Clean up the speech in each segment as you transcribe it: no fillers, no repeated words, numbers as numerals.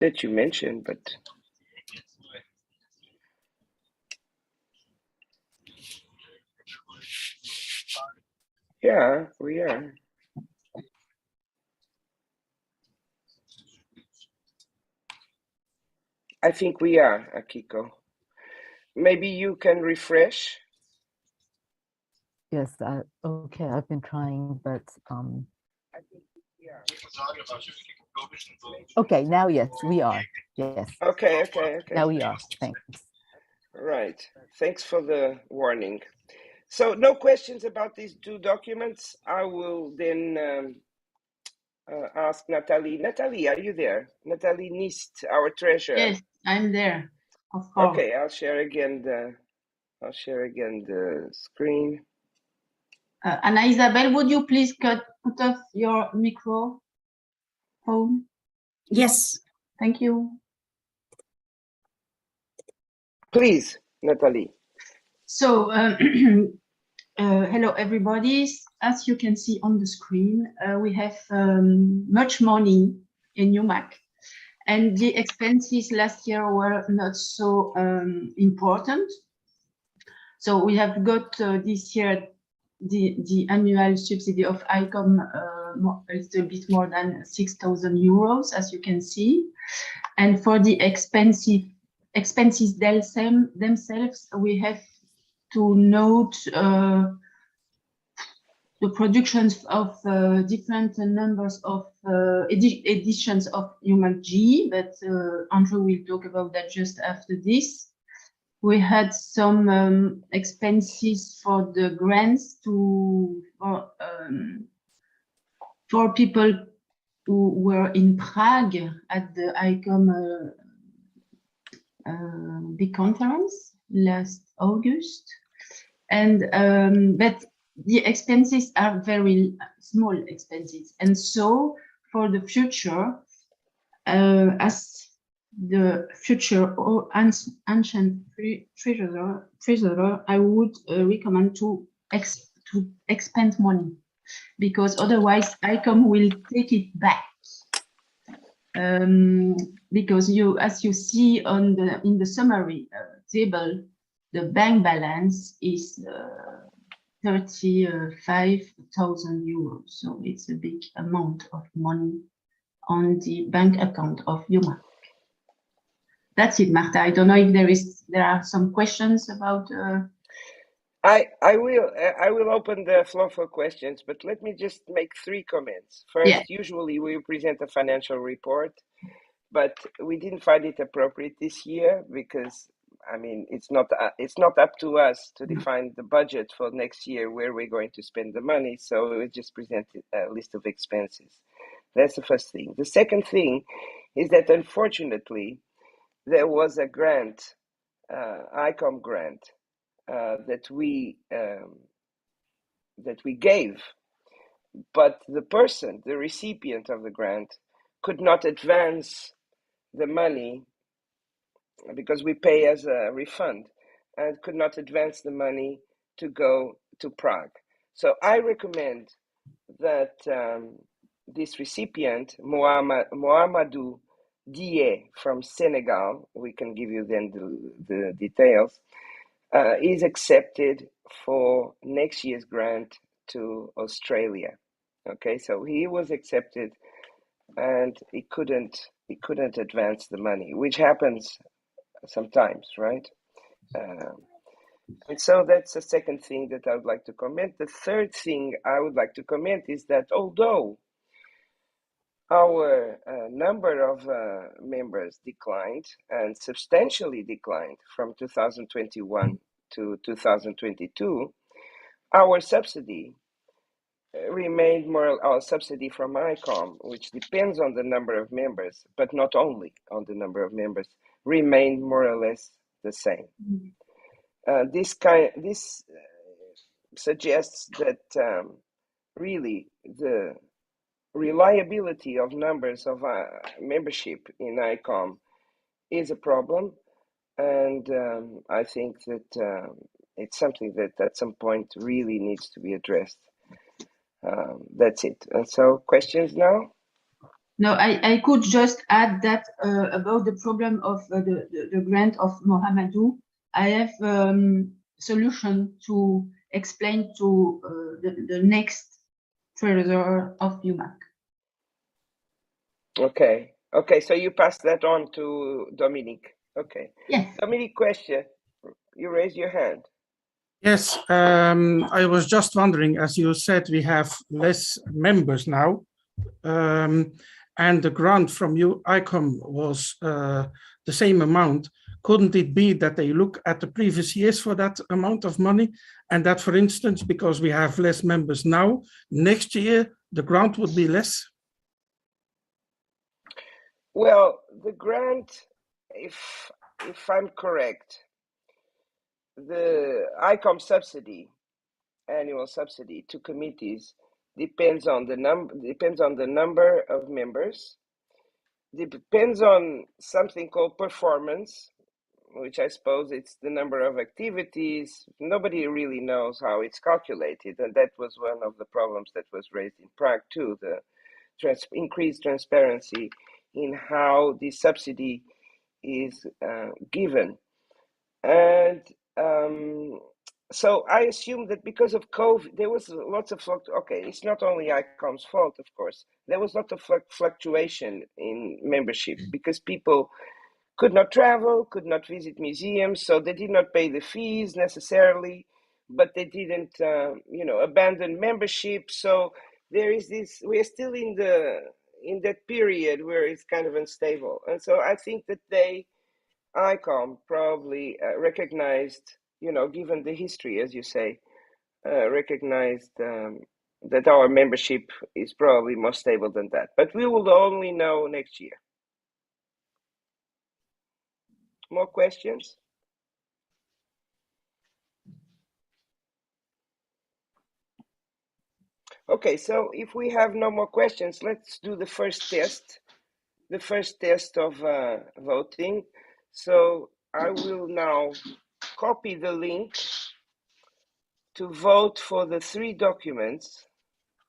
that you mentioned, but yeah, we are. I think we are, Akiko. Maybe you can refresh. Yes, okay, I've been trying, but okay, now yes, we are. Yes. Okay. Now we are. Thanks. Right. Thanks for the warning. So no questions about these two documents. I will then ask Natalie. Natalie, are you there? Natalie Nist, our treasurer. Yes, I'm there. Of course. Okay, I'll share again the screen. Anna Isabel, would you please put off your microphone? Yes. Thank you. Please, Natalie. So, hello everybody. As you can see on the screen, we have much money in UMAC, and the expenses last year were not so important. So we have got this year the annual subsidy of ICOM a little bit more than 6,000 euros, as you can see. And for the expenses themselves, we have to note the productions of different numbers of editions of UMAC-J, but Andrew will talk about that just after this. We had some expenses for the grants for people who were in Prague at the ICOM big conference last August, and but the expenses are very small expenses, and so for the future, as the future ancient treasurer, I would recommend to expend money, because otherwise ICOM will take it back. Because as you see in the summary table, the bank balance is 35,000 euros. So it's a big amount of money on the bank account of UMAC. That's it, Marta. I don't know if there are some questions about. I will open the floor for questions, but let me just make 3 comments. First, usually we present a financial report, but we didn't find it appropriate this year because, I mean, it's not up to us to define the budget for next year where we're going to spend the money. So we just presented a list of expenses. That's the first thing. The second thing is that unfortunately there was a grant, ICOM grant, that we gave, but the person, the recipient of the grant, could not advance the money because we pay as a refund, and could not advance the money to go to Prague. So I recommend that this recipient, Mohamedou Die from Senegal, we can give you then the details, is accepted for next year's grant to Australia. Okay, so he was accepted, and he couldn't advance the money, which happens sometimes, right? And so that's the second thing that I would like to comment. The third thing I would like to comment is that although our number of members declined, and substantially declined from 2021 to 2022, our subsidy remained our subsidy from ICOM, which depends on the number of members, but not only on the number of members, remained more or less the same. This suggests that really the reliability of numbers of membership in ICOM is a problem, and I think that it's something that at some point really needs to be addressed. That's it. And so, questions now? No, I could just add that about the problem of the grant of Mohamedou, I have solution to explain to the next treasurer of UMAC. Okay. Okay, so you pass that on to Dominique. Okay. Yes. Dominique, question. You raise your hand. Yes, I was just wondering, as you said, we have less members now, and the grant from ICOM was the same amount. Couldn't it be that they look at the previous years for that amount of money, and that, for instance, because we have less members now, next year the grant would be less? Well, the grant, if I'm correct, the ICOM subsidy, annual subsidy to committees, depends on the number of members, depends on something called performance, which I suppose it's the number of activities. Nobody really knows how it's calculated, and that was one of the problems that was raised in Prague too, the increased transparency in how the subsidy is given. And so I assume that because of COVID, there was lots of okay, it's not only ICOM's fault, of course. There was lots of fluctuation in membership because people could not travel, could not visit museums, so they did not pay the fees necessarily, but they didn't, abandon membership. So there is this. We're still in that period where it's kind of unstable, and so I think that ICOM probably recognized, given the history, as you say, recognized that our membership is probably more stable than that. But we will only know next year. More questions? Okay, so if we have no more questions, let's do the first test of voting. So I will now copy the link to vote for the 3 documents.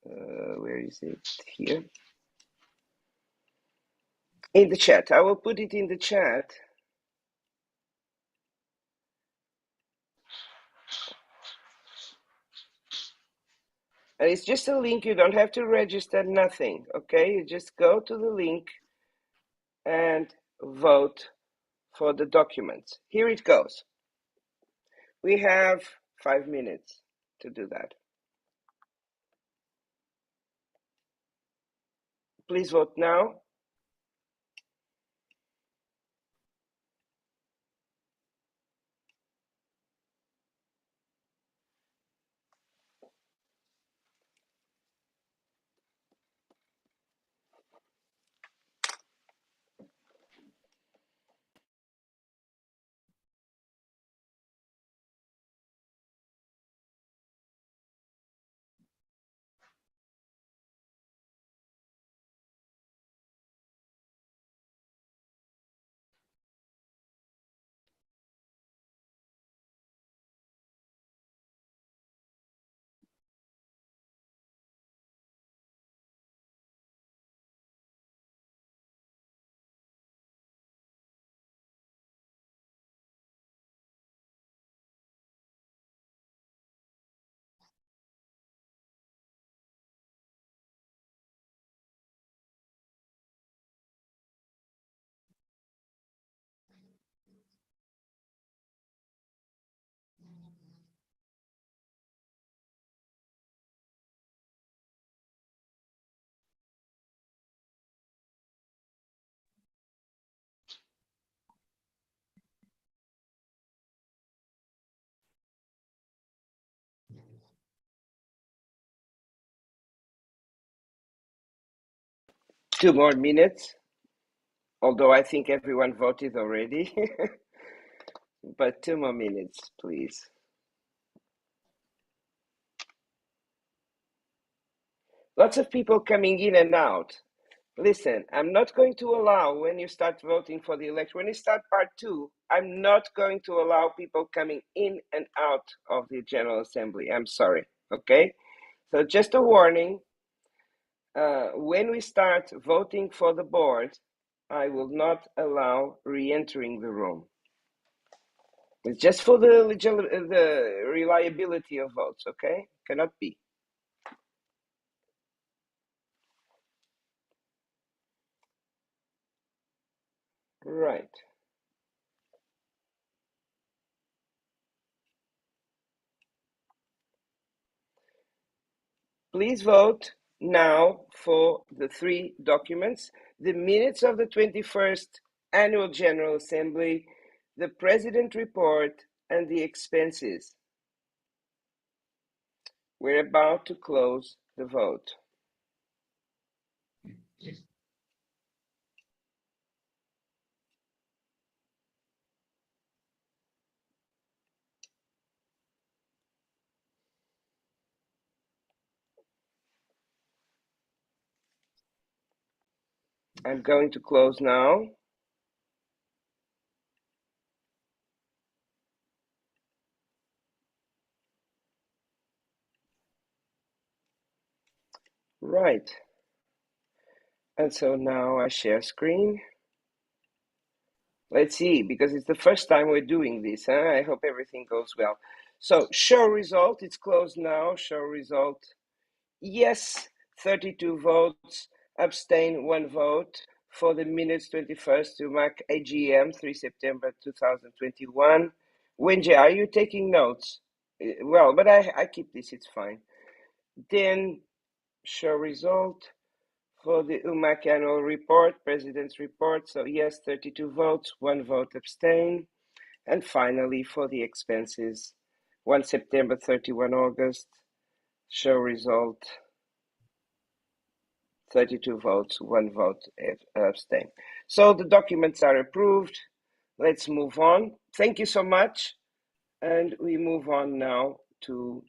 Where is it? Here. In the chat. I will put it in the chat. And it's just a link. You don't have to register, nothing. Okay, you just go to the link and vote for the documents. Here it goes. We have 5 minutes to do that. Please vote now. Two more minutes, although I think everyone voted already. But 2 more minutes, please. Lots of people coming in and out. Listen, I'm not going to allow, when you start voting for the election, when you start part 2, I'm not going to allow people coming in and out of the General Assembly. I'm sorry, okay? So just a warning. When we start voting for the board, I will not allow re-entering the room. It's just for the reliability of votes, okay? Cannot be. Right. Please vote now for the three documents: the minutes of the 21st Annual General Assembly, the President Report, and the expenses. We're about to close the vote. I'm going to close now. Right. And so now I share screen. Let's see, because it's the first time we're doing this. I hope everything goes well. So show result, it's closed now. Show result. Yes, 32 votes, abstain 1 vote for the minutes 21st UMAC AGM, 3 September 2021. Wenje, are you taking notes? Well, but I keep this, it's fine. Then show result for the UMAC annual report, President's report. So yes, 32 votes, 1 vote abstain. And finally, for the expenses, 1 September, 31 August, show result. 32 votes, 1 vote abstain. So the documents are approved. Let's move on. Thank you so much. And we move on now to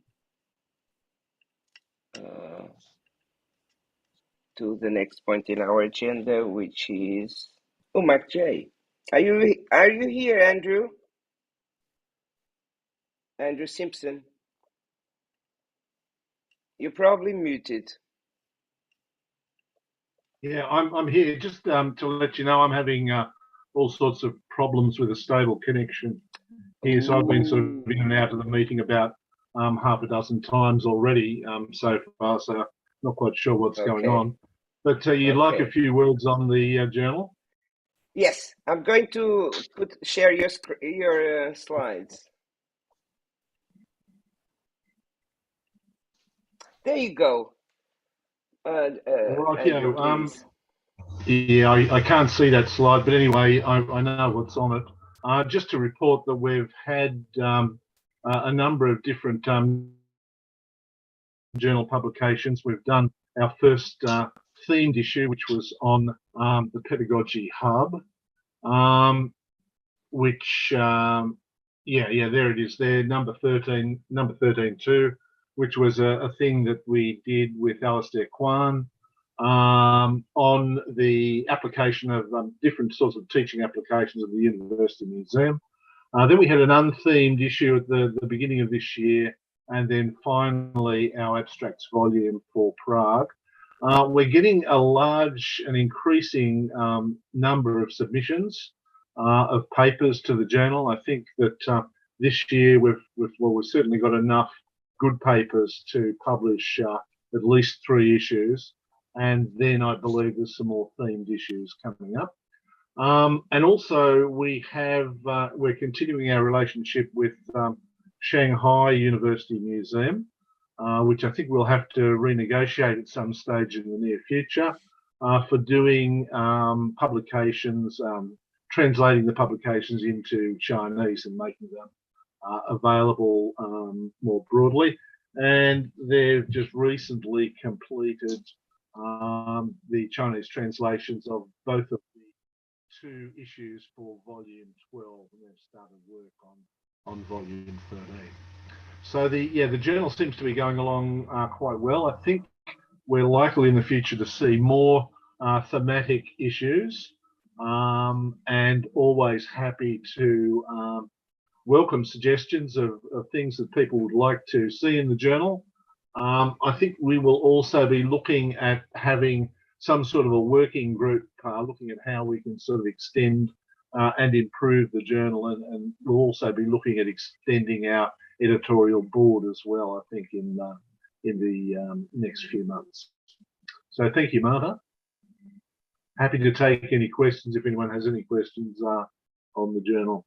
the next point in our agenda, which is UMACJ. Are you here, Andrew? Andrew Simpson. You're probably muted. Yeah, I'm here. Just to let you know, I'm having all sorts of problems with a stable connection here. So I've been sort of in and out of the meeting about half a dozen times already so far. So not quite sure what's going on. But you'd like a few words on the journal? Yes, I'm going to share your slides. There you go. Right, Andrew, yeah, I can't see that slide, but anyway, I know what's on it. Just to report that we've had a number of different journal publications. We've done our first themed issue, which was on the Pedagogy Hub, which, yeah, there it is there, number 13.2, which was a thing that we did with Alistair Kwan on the application of different sorts of teaching applications of the University Museum. Then we had an unthemed issue at the beginning of this year, and then finally our abstracts volume for Prague. We're getting a large and increasing number of submissions of papers to the journal. I think that this year we've certainly got enough good papers to publish at least 3 issues, and then I believe there's some more themed issues coming up. And also we have we're continuing our relationship with Shanghai University Museum, which I think we'll have to renegotiate at some stage in the near future for doing publications, translating the publications into Chinese and making them available more broadly. And they've just recently completed the Chinese translations of both of the 2 issues for volume 12, and they've started work on volume 13. So the journal seems to be going along quite well. I think we're likely in the future to see more thematic issues, and always happy to welcome suggestions of things that people would like to see in the journal. I think we will also be looking at having some sort of a working group, looking at how we can sort of extend and improve the journal, and we'll also be looking at extending our editorial board as well, I think, in the next few months. So thank you, Marta. Happy to take any questions if anyone has any questions on the journal.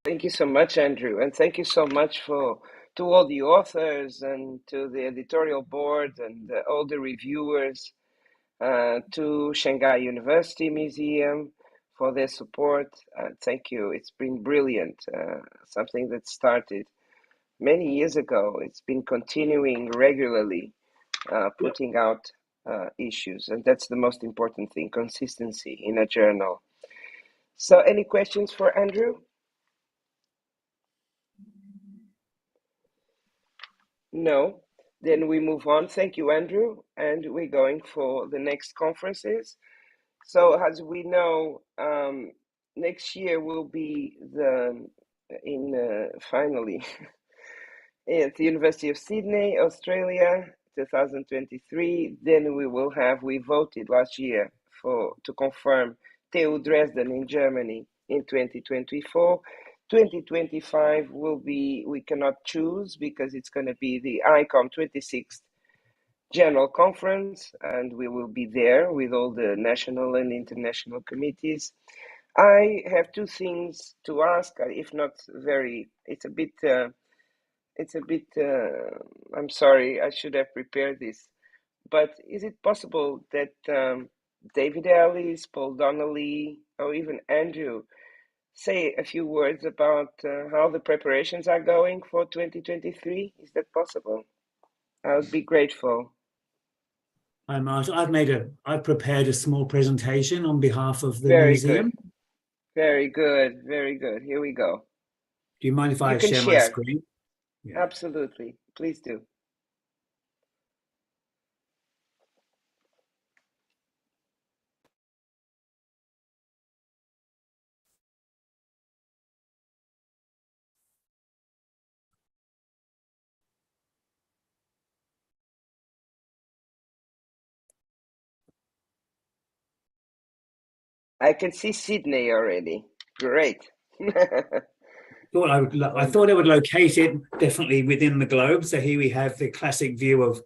Thank you so much, Andrew, and thank you so much to all the authors and to the editorial board and all the reviewers, to Shanghai University Museum for their support. Thank you. It's been brilliant. Something that started many years ago. It's been continuing regularly, putting out issues, and that's the most important thing, consistency in a journal. So any questions for Andrew? No, then we move on. Thank you, Andrew. And we're going for the next conferences. So as we know, next year will be finally at the University of Sydney, Australia, 2023. Then we voted last year to confirm TU Dresden in Germany in 2024. 2025 will be, we cannot choose because it's going to be the ICOM 26th General Conference, and we will be there with all the national and international committees. I have two things to ask, if not very, it's a bit, I'm sorry, I should have prepared this, but is it possible that David Ellis, Paul Donnelly, or even Andrew say a few words about how the preparations are going for 2023? Is that possible? I would be grateful. Hi, Marta. I've prepared a small presentation on behalf of the Very museum. good. Very good. Very good. Here we go. Do you mind if I share my screen? Yeah. Absolutely. Please do. I can see Sydney already. Great. I thought I would locate it definitely within the globe. So here we have the classic view of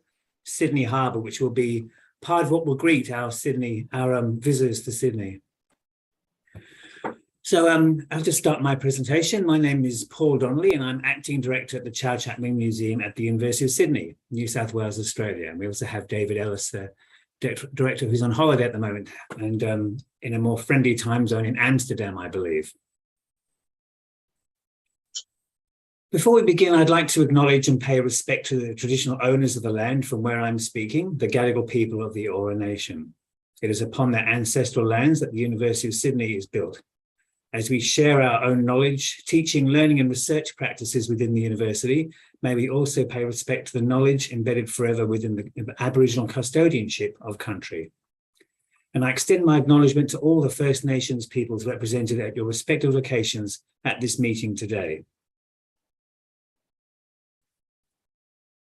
Sydney Harbour, which will be part of what will greet our visitors to Sydney. So I'll just start my presentation. My name is Paul Donnelly, and I'm Acting Director at the Chow Chat Wing Museum at the University of Sydney, New South Wales, Australia. And we also have David Ellis, the Director, who's on holiday at the moment and in a more friendly time zone in Amsterdam, I believe. Before we begin, I'd like to acknowledge and pay respect to the traditional owners of the land from where I'm speaking, the Gadigal people of the Eora Nation. It is upon their ancestral lands that the University of Sydney is built. As we share our own knowledge, teaching, learning and research practices within the university, may we also pay respect to the knowledge embedded forever within the Aboriginal custodianship of country. And I extend my acknowledgement to all the First Nations peoples represented at your respective locations at this meeting today.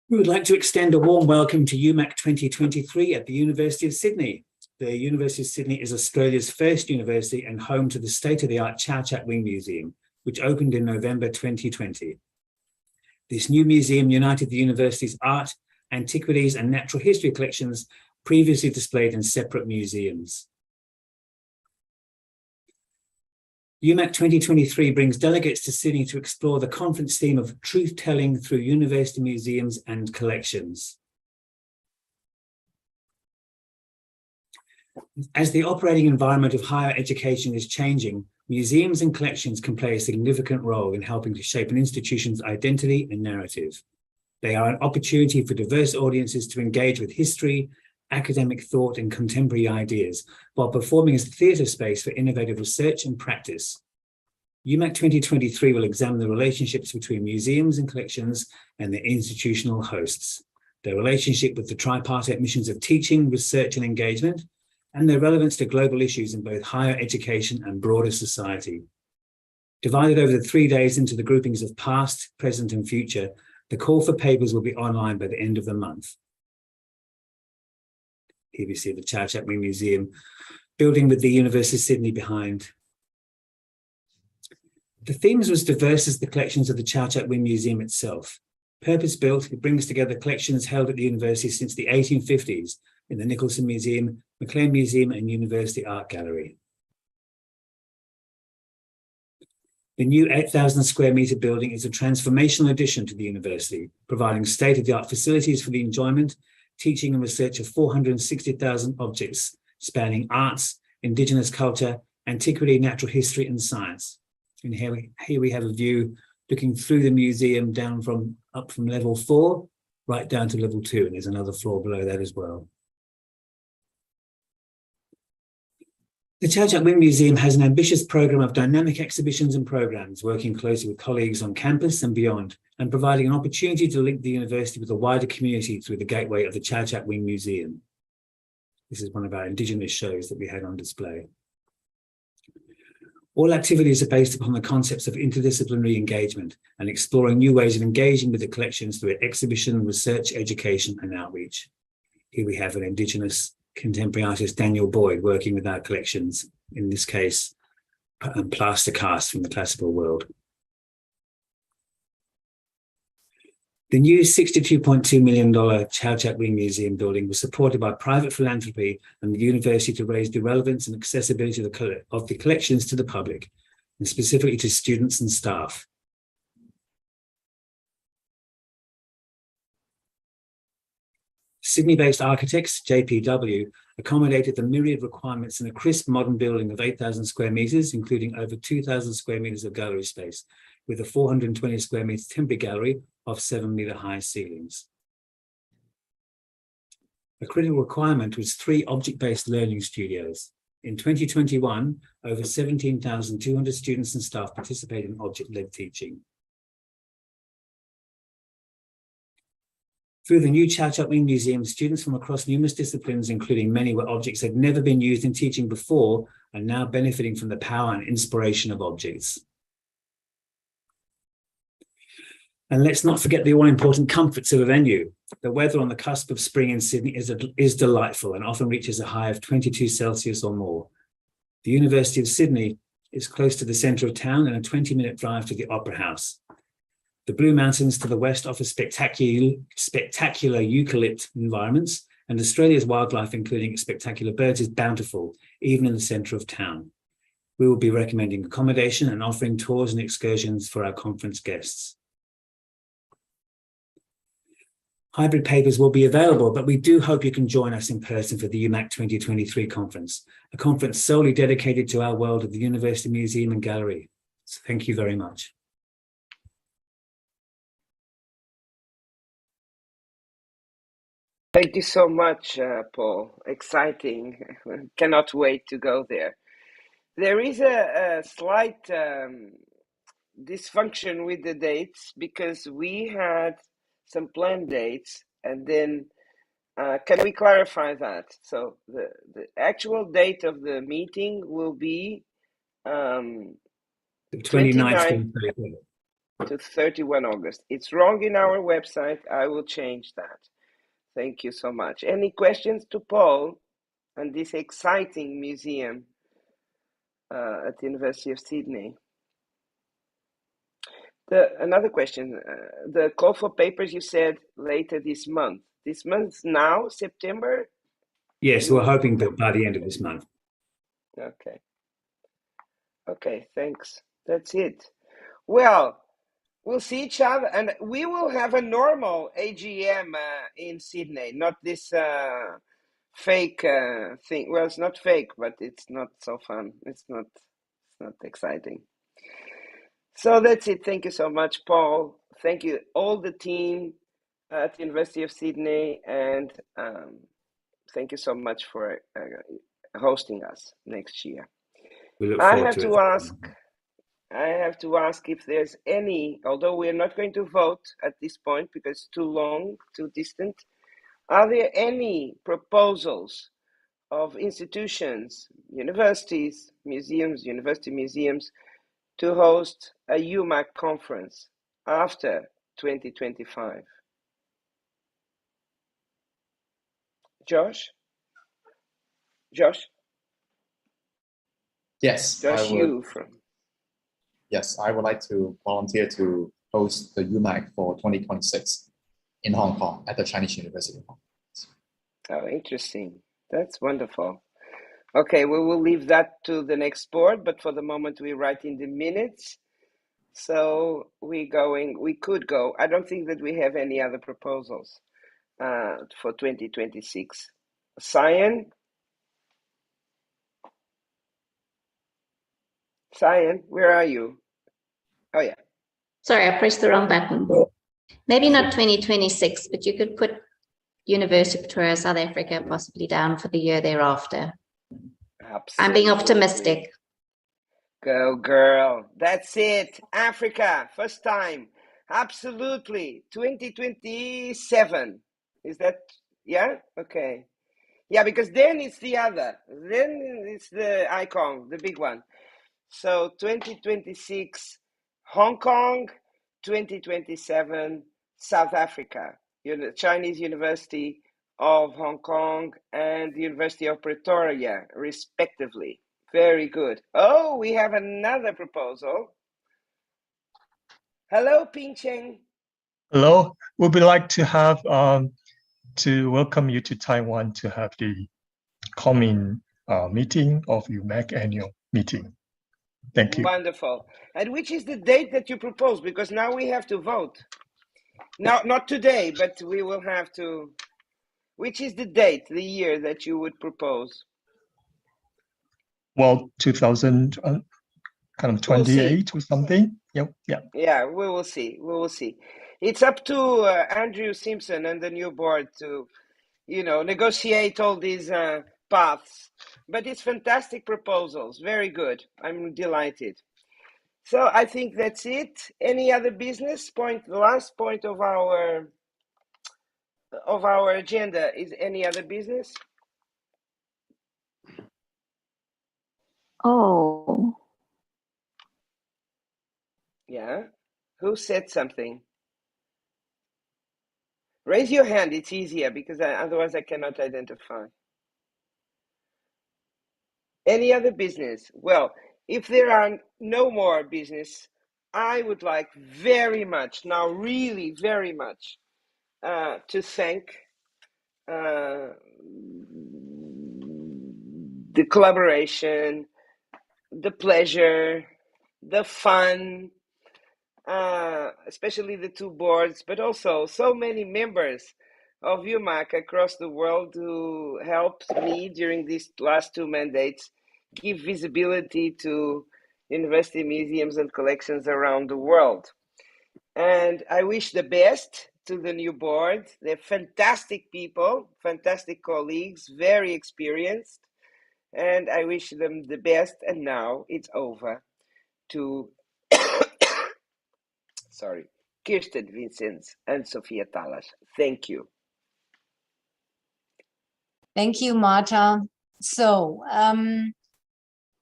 We would like to extend a warm welcome to UMAC 2023 at the University of Sydney. The University of Sydney is Australia's first university and home to the state-of-the-art Chow Chat Wing Museum, which opened in November 2020. This new museum united the university's art, antiquities and natural history collections previously displayed in separate museums. UMAC 2023 brings delegates to Sydney to explore the conference theme of truth-telling through university museums and collections. As the operating environment of higher education is changing, museums and collections can play a significant role in helping to shape an institution's identity and narrative. They are an opportunity for diverse audiences to engage with history, academic thought and contemporary ideas, while performing as a theatre space for innovative research and practice. UMAC 2023 will examine the relationships between museums and collections and their institutional hosts, their relationship with the tripartite missions of teaching, research and engagement, and their relevance to global issues in both higher education and broader society. Divided over the 3 days into the groupings of past, present and future, The call for papers will be online by the end of the month. Here we see the Chow Chak Wing Museum building with the University of Sydney behind. The themes were as diverse as the collections of the Chow Chak Wing Museum itself. Purpose-built, it brings together collections held at the university since the 1850s in the Nicholson Museum, McLean Museum and University Art Gallery. The new 8,000 square metre building is a transformational addition to the university, providing state-of-the-art facilities for the enjoyment, teaching and research of 460,000 objects spanning arts, Indigenous culture, antiquity, natural history and science. And here we have a view looking through the museum up from level 4 right down to level 2, and there's another floor below that as well. The Chow Chak Wing Museum has an ambitious program of dynamic exhibitions and programs, working closely with colleagues on campus and beyond, and providing an opportunity to link the university with a wider community through the gateway of the Chow Chak Wing Museum. This is one of our Indigenous shows that we had on display. All activities are based upon the concepts of interdisciplinary engagement and exploring new ways of engaging with the collections through exhibition, research, education, and outreach. Here we have an Indigenous contemporary artist, Daniel Boyd, working with our collections, in this case, plaster casts from the classical world. The new $62.2 million Chow Chak Wing Museum building was supported by private philanthropy and the university to raise the relevance and accessibility of the collections to the public, and specifically to students and staff. Sydney-based architects, JPW, accommodated the myriad requirements in a crisp modern building of 8,000 square metres, including over 2,000 square metres of gallery space, with a 420 square metre temporary gallery of 7-metre high ceilings. A critical requirement was 3 object-based learning studios. In 2021, over 17,200 students and staff participated in object-led teaching. Through the new Chow Chak Wing Museum, students from across numerous disciplines, including many where objects had never been used in teaching before, are now benefiting from the power and inspiration of objects. And let's not forget the all-important comforts of a venue. The weather on the cusp of spring in Sydney is delightful and often reaches a high of 22 Celsius or more. The University of Sydney is close to the centre of town and a 20-minute drive to the Opera House. The Blue Mountains to the west offer spectacular eucalypt environments, and Australia's wildlife, including spectacular birds, is bountiful, even in the centre of town. We will be recommending accommodation and offering tours and excursions for our conference guests. Hybrid papers will be available, but we do hope you can join us in person for the UMAC 2023 conference, a conference solely dedicated to our world of the University Museum and Gallery. So thank you very much. Thank you so much, Paul. Exciting. Cannot wait to go there. There is a slight dysfunction with the dates because we had some planned dates, and then can we clarify that? So the actual date of the meeting will be The 29th to 31 August. It's wrong in our website. I will change that. Thank you so much. Any questions to Paul on this exciting museum at the University of Sydney? Another question, the call for papers you said later this month. This month now, September? Yes, we're hoping that by the end of this month. Okay. Okay, thanks. That's it. Well, we'll see each other, and we will have a normal AGM in Sydney, not this fake thing. Well, it's not fake, but it's not so fun. It's not exciting. So that's it. Thank you so much, Paul. Thank you, all the team at the University of Sydney, and thank you so much for hosting us next year. We look I forward have to to it. ask if there's any, although we are not going to vote at this point because it's too long, too distant, are there any proposals of institutions, universities, museums, university museums, to host a UMAC conference after 2025? Josh? Yes, I Josh, would. you from. Yes, I would like to volunteer to host the UMAC for 2026 in Hong Kong at the Chinese University. Oh, interesting. That's wonderful. Okay, we will leave that to the next board, but for the moment we write in the minutes. So we could go. I don't think that we have any other proposals for 2026. Cyan, where are you? Oh yeah. Sorry, I pressed the wrong button. Maybe not 2026, but you could put University of Pretoria, South Africa, possibly down for the year thereafter. Absolutely. I'm being optimistic. Go girl. That's it. Africa, first time. Absolutely. 2027. Is that, yeah? Okay. Yeah, because then it's the other. Then it's the ICOM, the big one. So 2026, Hong Kong, 2027, South Africa, Chinese University of Hong Kong and the University of Pretoria, respectively. Very good. Oh, we have another proposal. Hello, Ping Cheng. Hello, we would like to have to welcome you to Taiwan to have the coming meeting of UMAC annual meeting. Thank you. Wonderful. And which is the date that you propose? Because now we have to vote. Now, not today, but we will have to. Which is the date, the year that you would propose? Well, 2028 or something. Yep. Yeah. Yeah, we will see. We will see. It's up to Andrew Simpson and the new board to, negotiate all these paths. But it's fantastic proposals. Very good. I'm delighted. So I think that's it. Any other business point? The last point of our agenda is any other business? Oh. Yeah. Who said something? Raise your hand. It's easier because otherwise I cannot identify. Any other business? Well, if there are no more business, I would like very much, now really very much, to thank the collaboration, the pleasure, the fun, especially the two boards, but also so many members of UMAC across the world who helped me during these last two mandates give visibility to university museums and collections around the world. And I wish the best to the new board. They're fantastic people, fantastic colleagues, very experienced, and I wish them the best. And now it's over to Kirsten, Vincenz, and Sofia Talas. Thank you. Thank you, Marta. So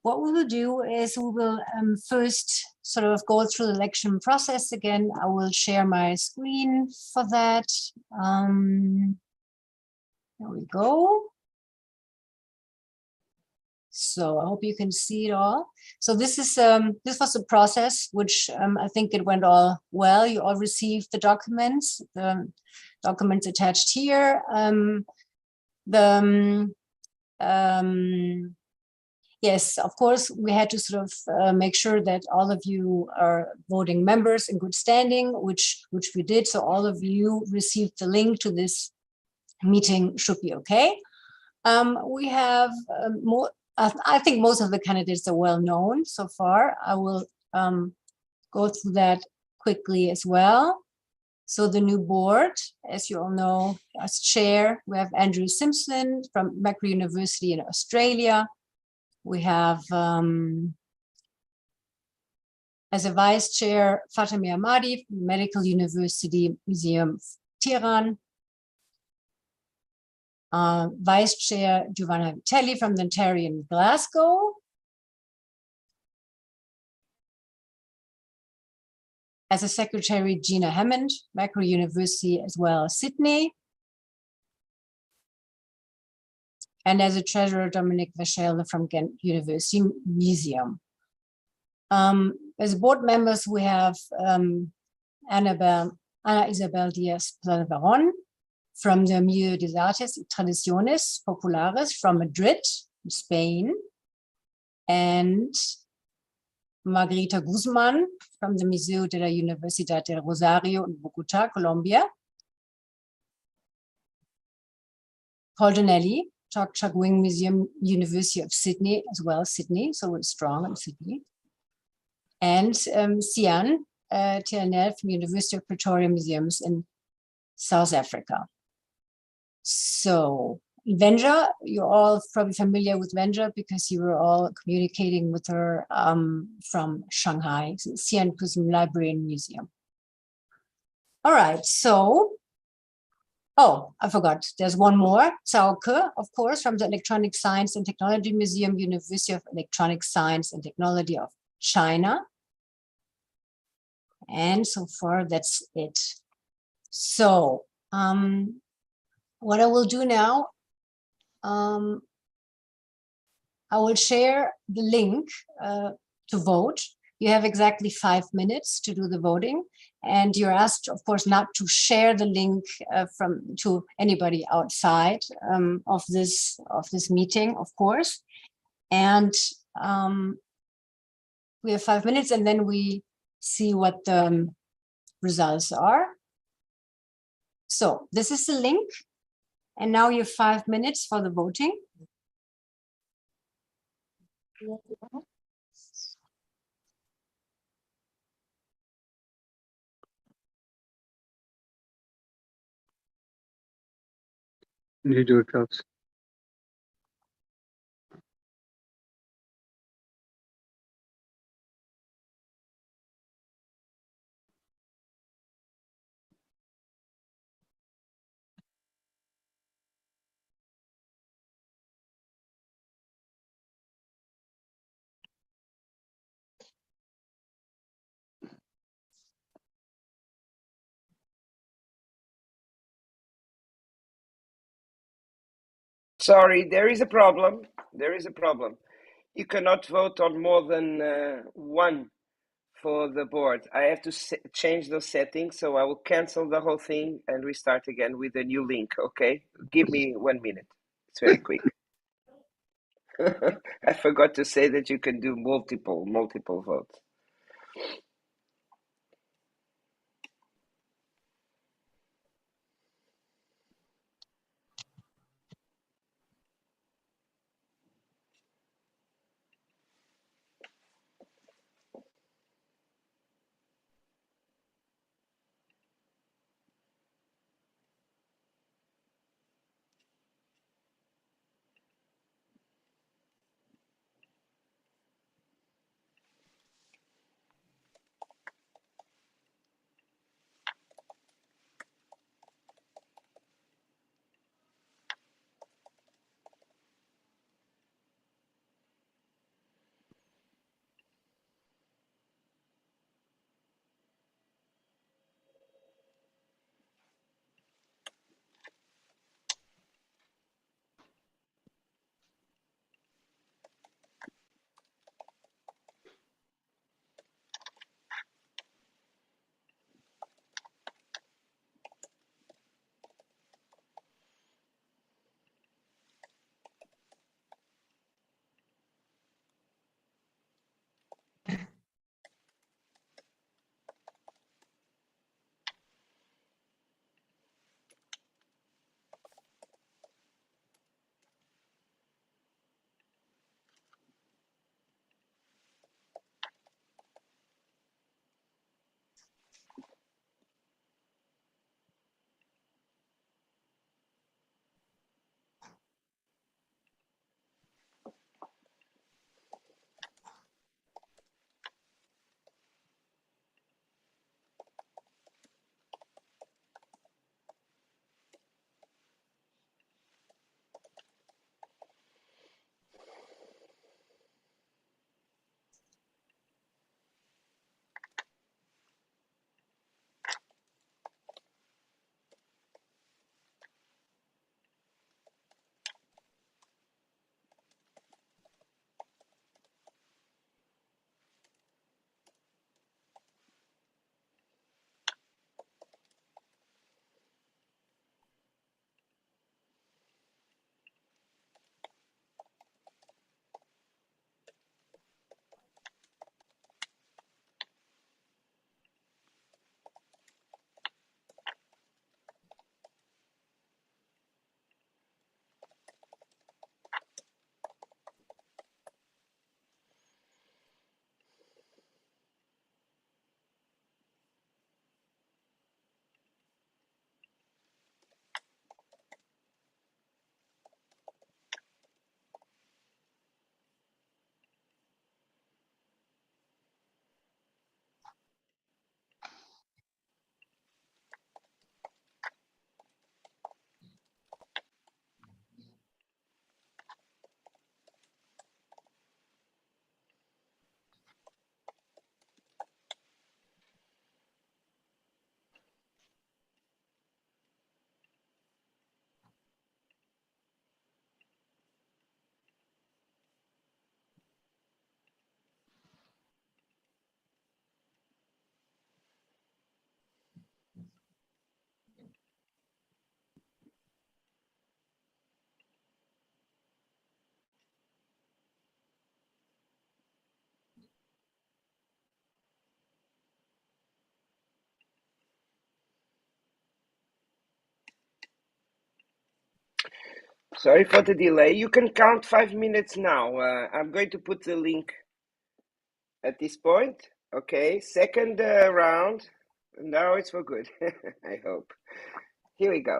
what we will do is we will first sort of go through the election process again. I will share my screen for that. There we go. So I hope you can see it all. So this is this was a process which I think it went all well. You all received the documents attached here. Yes, of course, we had to sort of make sure that all of you are voting members in good standing, which we did. So all of you received the link to this meeting, should be okay. We have more. I think most of the candidates are well known so far. I will go through that quickly as well. So the new board, as you all know, as chair, we have Andrew Simpson from Macquarie University in Australia. We have, as a vice chair, Fatemi Ahmadi from Medical University Museum of Tehran. Vice Chair Giovanna Vitelli from the Ontario in Glasgow. As a secretary, Gina Hammond, Macquarie University as well as Sydney. And as a treasurer, Dominic Verschelle from Ghent University Museum. As board members, we have Ana Isabel Diaz-Planaveron from the Museo de Artes y Tradiciones Populares from Madrid, Spain, and Margarita Guzman from the Museo de la Universidad del Rosario in Bogotá, Colombia. Paul Donnelly, Chok Chak Wing Museum, University of Sydney, as well, Sydney, so we're strong in Sydney. And Sian Tianel from University of Pretoria Museums in South Africa. So Venja, you're all probably familiar with Venja because you were all communicating with her from Shanghai, Sian Prism Library and Museum. All right, so, oh, I forgot, there's one more, Cao Ke, of course, from the Electronic Science and Technology Museum, University of Electronic Science and Technology of China. And so far, that's it. So, what I will do now, I will share the link to vote. You have exactly 5 minutes to do the voting, and you're asked, of course, not to share the link to anybody outside of this meeting, of course. And we have 5 minutes, and then we see what the results are. So this is the link. And now you have 5 minutes for the voting. You do it, folks. Sorry, there is a problem. There is a problem. You cannot vote on more than one for the board. I have to change those settings, so I will cancel the whole thing and restart again with a new link, okay? Give me 1 minute. It's very quick. I forgot to say that you can do multiple votes. Sorry for the delay. You can count 5 minutes now. I'm going to put the link at this point. Okay, second round. Now it's for good. I hope. Here we go.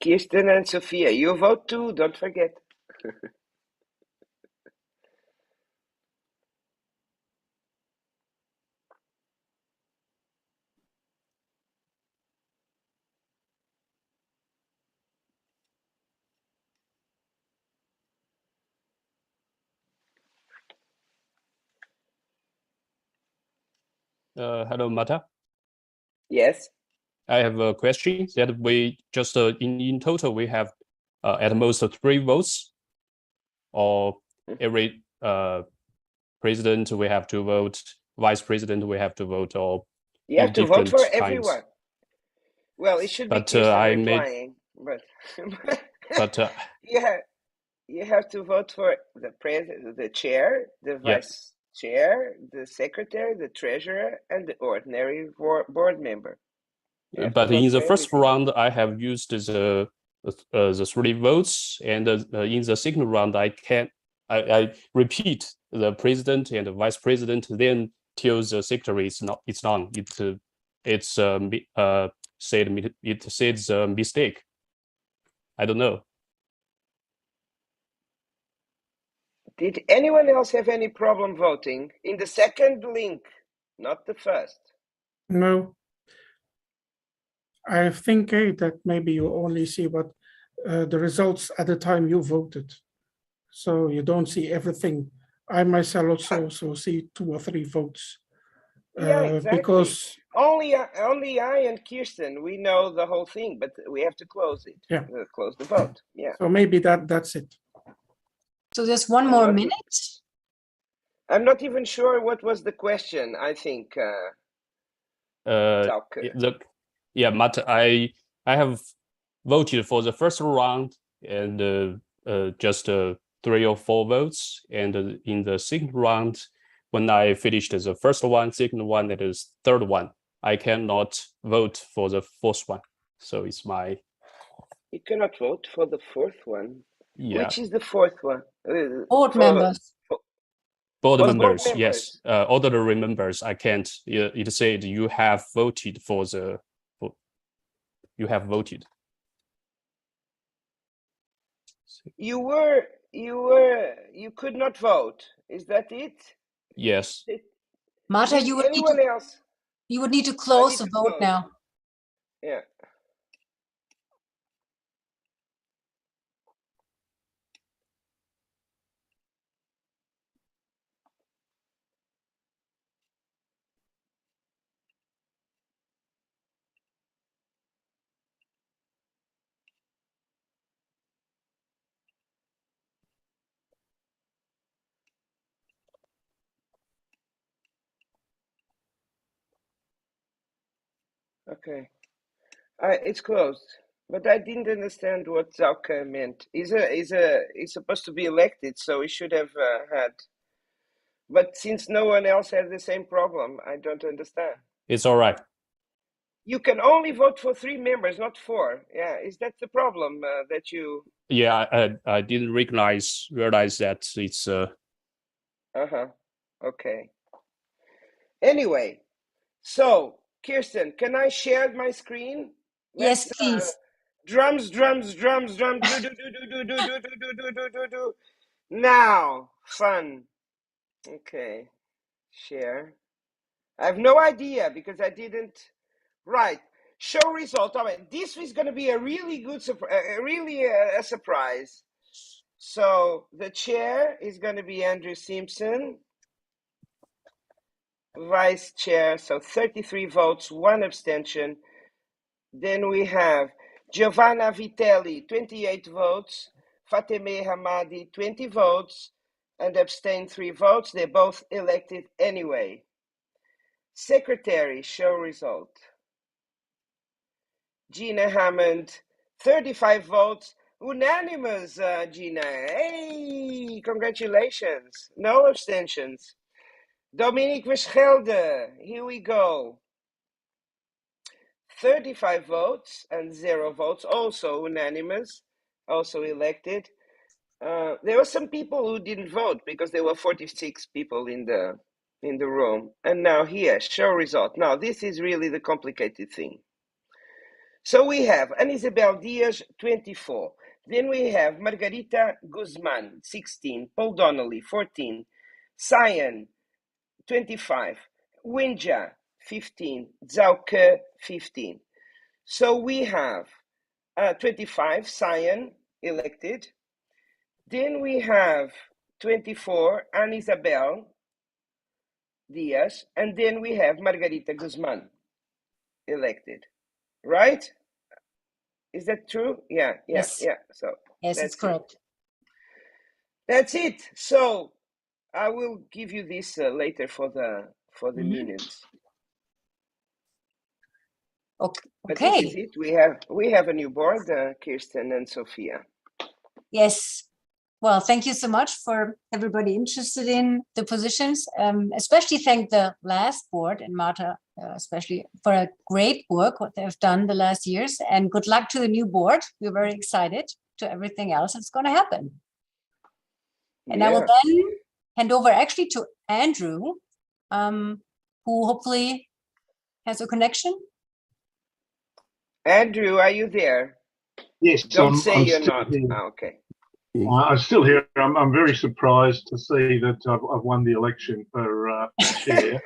Kirsten and Sofia, you vote too, don't forget. Hello, Mata. Yes. I have a question that we just in total we have at most 3 votes, or every president we have to vote, vice president we have to vote, or you have to vote for times. everyone. Well, it should be But Kirsten replying, but but you have to vote for the president, the chair, the vice chair, the secretary, the treasurer, and the ordinary board member. But in the first round, I have used the 3 votes, and in the second round, I repeat the president and the vice president, then till the secretary is not, it's done. It says a mistake. I don't know. Did anyone else have any problem voting in the second link, not the first? No. I think that maybe you only see what the results at the time you voted. So you don't see everything. I myself also see 2 or 3 votes. Yeah, exactly. Because only I and Kirsten, we know the whole thing, but we have to close it. Yeah. Close the vote. Yeah. So maybe that's it. So there's 1 more minute. I'm not even sure what was the question. I think. Matt, I have voted for the first round and just 3 or 4 votes, and in the second round, when I finished the first one, second one, and the third one, I cannot vote for the fourth one. So it's my. You cannot vote for the fourth one. Yeah. Which is the fourth one? Board members. Board members, yes. Ordinary members, I can't. It said you have voted for the. You have voted. You could not vote. Is that it? Yes. Marta, Did anyone else? you would need to I close need the to vote close. now. Yeah. Okay. It's closed. But I didn't understand what Zauka meant. He's supposed to be elected, so he should have had. But since no one else has the same problem, I don't understand. It's all right. You can only vote for 3 members, not 4. Yeah, is that the problem that you? Yeah, I didn't realize that it's Okay. Anyway, so Kirsten, can I share my screen? Yes, please. Drums, drums, drums, drums. Do. Now, fun. Okay, share. I have no idea because I didn't. Right. Show result. All right. This is going to be a really good surprise. Really a surprise. So the chair is going to be Andrew Simpson. Vice chair. So 33 votes, 1 abstention. Then we have Giovanna Vitelli, 28 votes. Fateme Hamadi, 20 votes. And abstain 3 votes. They're both elected anyway. Secretary, show result. Gina Hammond, 35 votes. Unanimous, Gina. Hey, congratulations. No abstentions. Dominique Verschelde, here we go. 35 votes and 0 votes, also unanimous, also elected. There were some people who didn't vote because there were 46 people in the room. And now here, show result. Now, this is really the complicated thing. So we have Anisabel Diaz, 24. Then we have Margarita Guzman, 16. Paul Donnelly, 14. Cyan, 25. Winja, 15. Zauke, 15. So we have 25, Cyan, elected. Then we have 24, Anisabel Diaz. And then we have Margarita Guzman, elected. Right? Is that true? Yeah. Yes. So yes, it's correct. That's it. So I will give you this later for the minutes. Okay. But this is it. We have a new board, Kirsten and Sofia. Yes. Well, thank you so much for everybody interested in the positions. Especially thank the last board and Marta, especially for a great work, what they've done the last years. And good luck to the new board. We're very excited to everything else that's going to happen. And I will then hand over actually to Andrew, who hopefully has a connection. Andrew, are you there? Yes. Don't say you're not. Oh, okay. I'm still here. I'm very surprised to see that I've won the election for chair.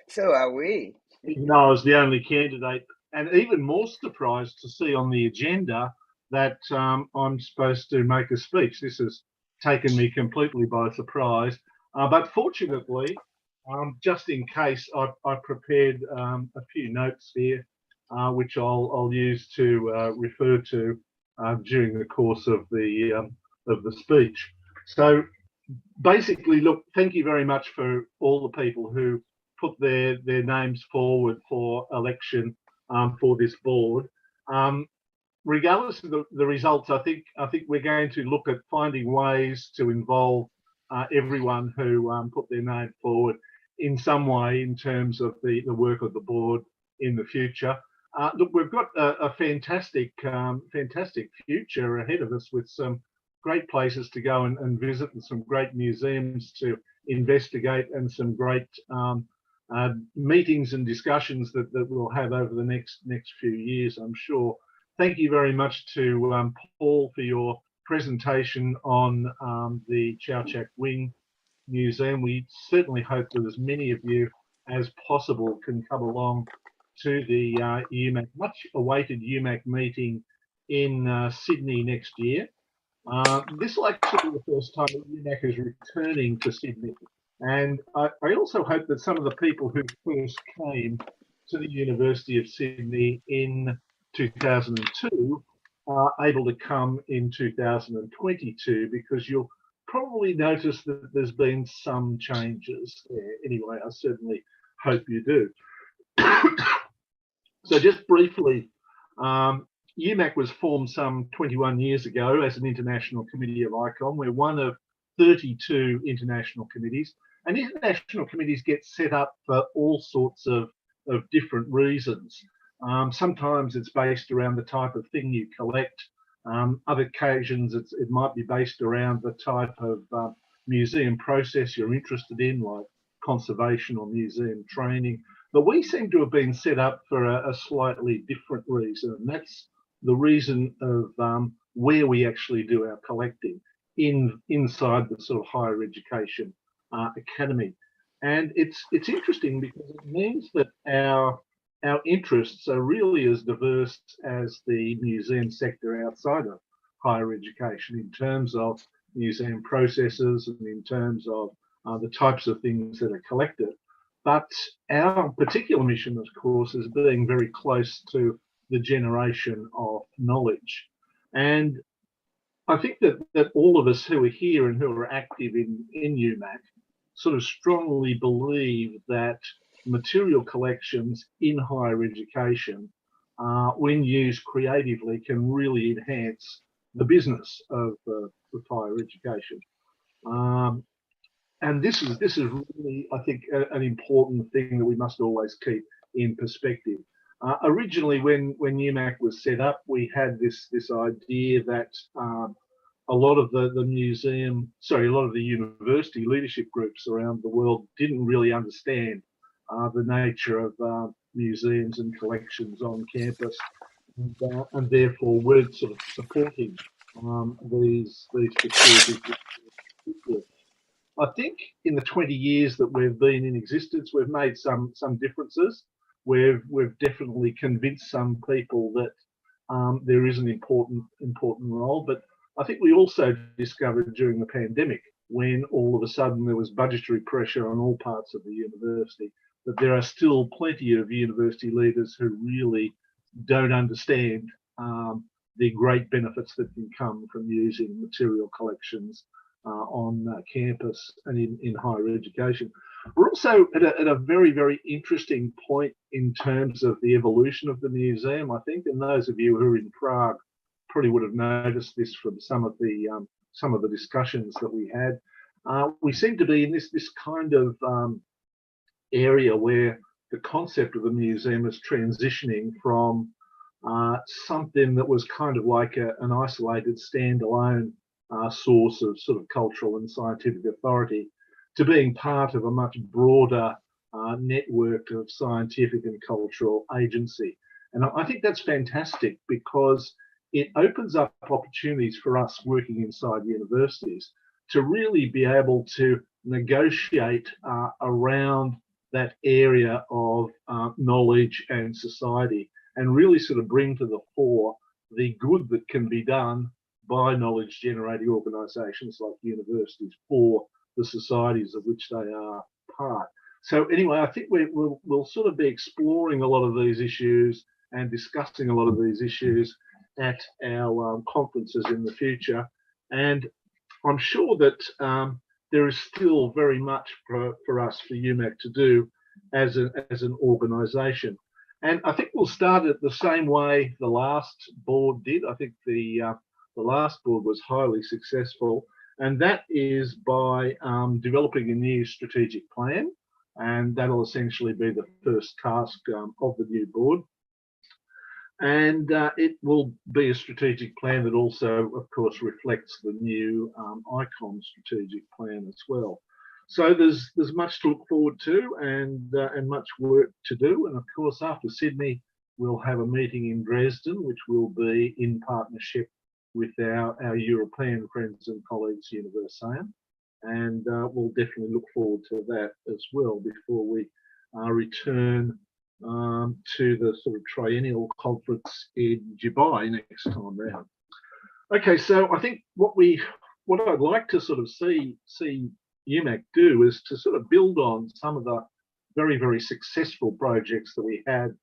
So are we. Even though I was the only candidate, and even more surprised to see on the agenda that I'm supposed to make a speech. This has taken me completely by surprise. But fortunately, just in case, I prepared a few notes here, which I'll use to refer to during the course of the speech. So basically, look, thank you very much for all the people who put their names forward for election for this board. Regardless of the results, I think we're going to look at finding ways to involve everyone who put their name forward in some way in terms of the work of the board in the future. Look, we've got a fantastic future ahead of us with some great places to go and visit and some great museums to investigate and some great meetings and discussions that we'll have over the next few years, I'm sure. Thank you very much to Paul for your presentation on the Chow Chak Wing Museum. We certainly hope that as many of you as possible can come along to the UMAC, much awaited UMAC meeting in Sydney next year. This will actually be the first time that UMAC is returning to Sydney. And I also hope that some of the people who first came to the University of Sydney in 2002 are able to come in 2022, because you'll probably notice that there's been some changes there. Anyway, I certainly hope you do. So just briefly, UMAC was formed some 21 years ago as an international committee of ICOM. We're one of 32 international committees, and international committees get set up for all sorts of different reasons. Sometimes it's based around the type of thing you collect. Other occasions it might be based around the type of museum process you're interested in, like conservation or museum training. But we seem to have been set up for a slightly different reason, and that's the reason of where we actually do our collecting inside the sort of higher education academy. And it's interesting because it means that our interests are really as diverse as the museum sector outside of higher education, in terms of museum processes and in terms of the types of things that are collected. But our particular mission, of course, is being very close to the generation of knowledge. And I think that all of us who are here and who are active in UMAC sort of strongly believe that material collections in higher education, when used creatively, can really enhance the business of higher education. And this is really, I think, an important thing that we must always keep in perspective. Originally, when UMAC was set up, we had this idea that a lot of the university leadership groups around the world didn't really understand the nature of museums and collections on campus, and therefore we're sort of supporting these facilities. I think in the 20 years that we've been in existence, we've made some differences. We've definitely convinced some people that there is an important role, but I think we also discovered during the pandemic, when all of a sudden there was budgetary pressure on all parts of the university, that there are still plenty of university leaders who really don't understand the great benefits that can come from using material collections on campus and in higher education. We're also at a very, very interesting point in terms of the evolution of the museum, I think, and those of you who are in Prague probably would have noticed this from some of the discussions that we had. We seem to be in this kind of area where the concept of the museum is transitioning from something that was kind of like an isolated standalone source of sort of cultural and scientific authority to being part of a much broader network of scientific and cultural agency. And I think that's fantastic, because it opens up opportunities for us working inside universities to really be able to negotiate around that area of knowledge and society, and really sort of bring to the fore the good that can be done by knowledge generating organisations like universities for the societies of which they are part. So anyway, I think we'll sort of be exploring a lot of these issues and discussing a lot of these issues at our conferences in the future. And I'm sure that there is still very much for us, for UMAC, to do as an organisation. And I think we'll start it the same way the last board did. I think the last board was highly successful, and that is by developing a new strategic plan, and that'll essentially be the first task of the new board. And it will be a strategic plan that also, of course, reflects the new ICOM strategic plan as well. So there's much to look forward to, and much work to do. And of course, after Sydney, we'll have a meeting in Dresden, which will be in partnership with our European friends and colleagues, Universeum. And we'll definitely look forward to that as well before we return to the sort of triennial conference in Dubai next time round. Okay, so I think what I'd like to sort of see UMAC do is to sort of build on some of the very, very successful projects that we had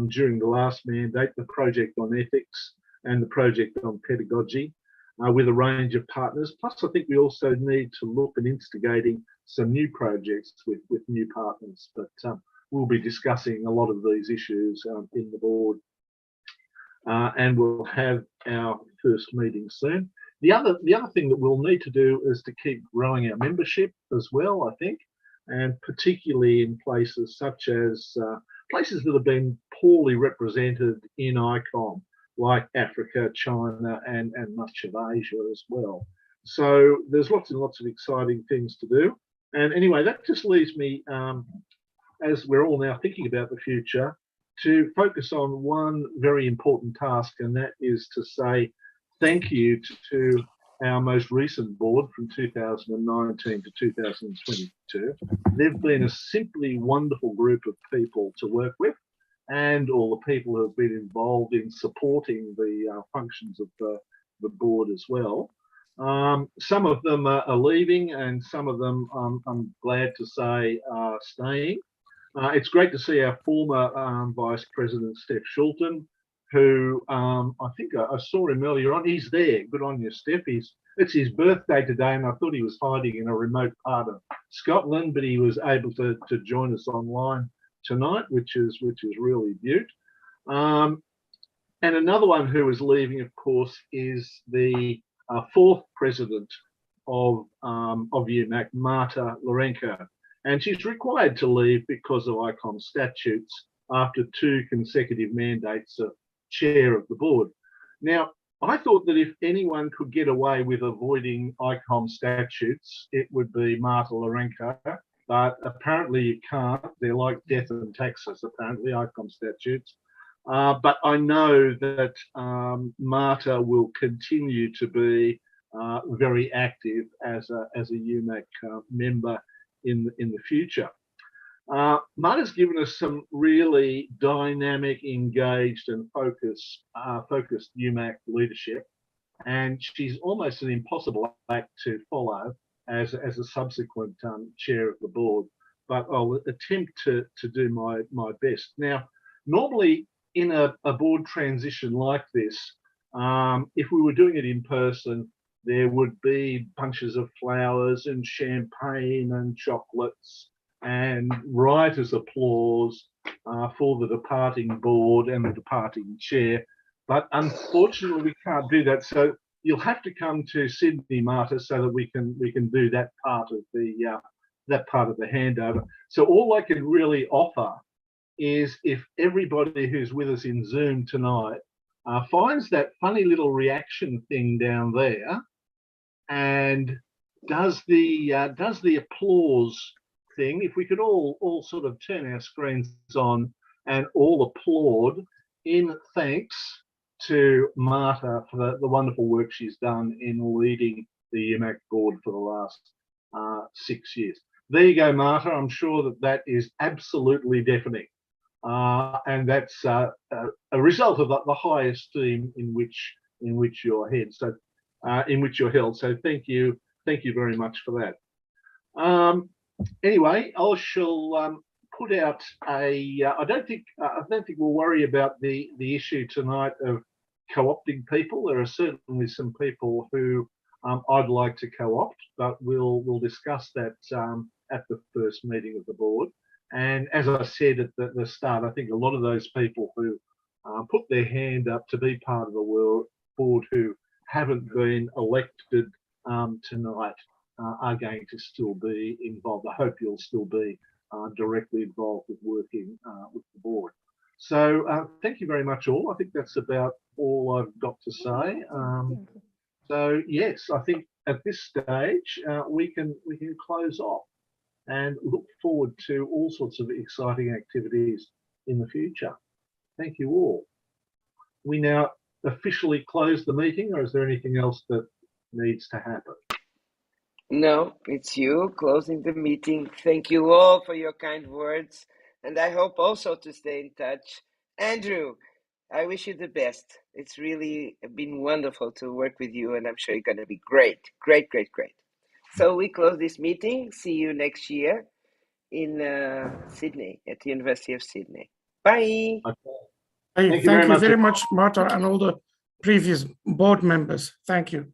during the last mandate, the project on ethics and the project on pedagogy, with a range of partners. Plus, I think we also need to look at instigating some new projects with new partners. But we'll be discussing a lot of these issues in the board. And we'll have our first meeting soon. The other thing that we'll need to do is to keep growing our membership as well, I think, and particularly in places such as places that have been poorly represented in ICOM, like Africa, China, and much of Asia as well. So there's lots and lots of exciting things to do. And anyway, that just leaves me, as we're all now thinking about the future, to focus on one very important task, and that is to say thank you to our most recent board from 2019 to 2022. They've been a simply wonderful group of people to work with, and all the people who have been involved in supporting the functions of the board as well. Some of them are leaving, and some of them, I'm glad to say, are staying. It's great to see our former Vice President, Steph Shelton, who I think I saw him earlier on. He's there. Good on you, Steph. It's his birthday today, and I thought he was hiding in a remote part of Scotland, but he was able to join us online tonight, which is really beaut. And another one who is leaving, of course, is the fourth president of UMAC, Marta Lorenko. And she's required to leave because of ICOM statutes after 2 consecutive mandates of chair of the board. Now, I thought that if anyone could get away with avoiding ICOM statutes, it would be Marta Lorenko, but apparently you can't. They're like death and taxes, apparently, ICOM statutes. But I know that Marta will continue to be very active as a UMAC member in the future. Marta's given us some really dynamic, engaged and focused UMAC leadership, and she's almost an impossible act to follow as a subsequent chair of the board, but I'll attempt to do my best. Now, normally in a board transition like this, if we were doing it in person, there would be bunches of flowers and champagne and chocolates and riotous applause for the departing board and the departing chair. But unfortunately, we can't do that. So you'll have to come to Sydney, Marta, so that we can do that part of the handover. So all I can really offer is if everybody who's with us in Zoom tonight finds that funny little reaction thing down there and does the applause thing, if we could all sort of turn our screens on and all applaud in thanks to Marta for the wonderful work she's done in leading the UMAC board for the last 6 years. There you go, Marta. I'm sure that is absolutely deafening. And that's a result of the high esteem in which you're held. So, So thank you very much for that. Anyway, I shall put out a. I don't think we'll worry about the issue tonight of co-opting people. There are certainly some people who I'd like to co-opt, but we'll discuss that at the first meeting of the board. And as I said at the start, I think a lot of those people who put their hand up to be part of the board who haven't been elected tonight are going to still be involved. I hope you'll still be directly involved with working with the board. So thank you very much all. I think that's about all I've got to say. So yes, I think at this stage we can close off and look forward to all sorts of exciting activities in the future. Thank you all. We now officially close the meeting, or is there anything else that needs to happen? No, it's you closing the meeting. Thank you all for your kind words. And I hope also to stay in touch. Andrew, I wish you the best. It's really been wonderful to work with you, and I'm sure you're going to be great. Great, great, great. So we close this meeting. See you next year in Sydney, at the University of Sydney. Bye. Okay. Hey, Thank thank you you very much. much, Marta, and all the previous board members. Thank you.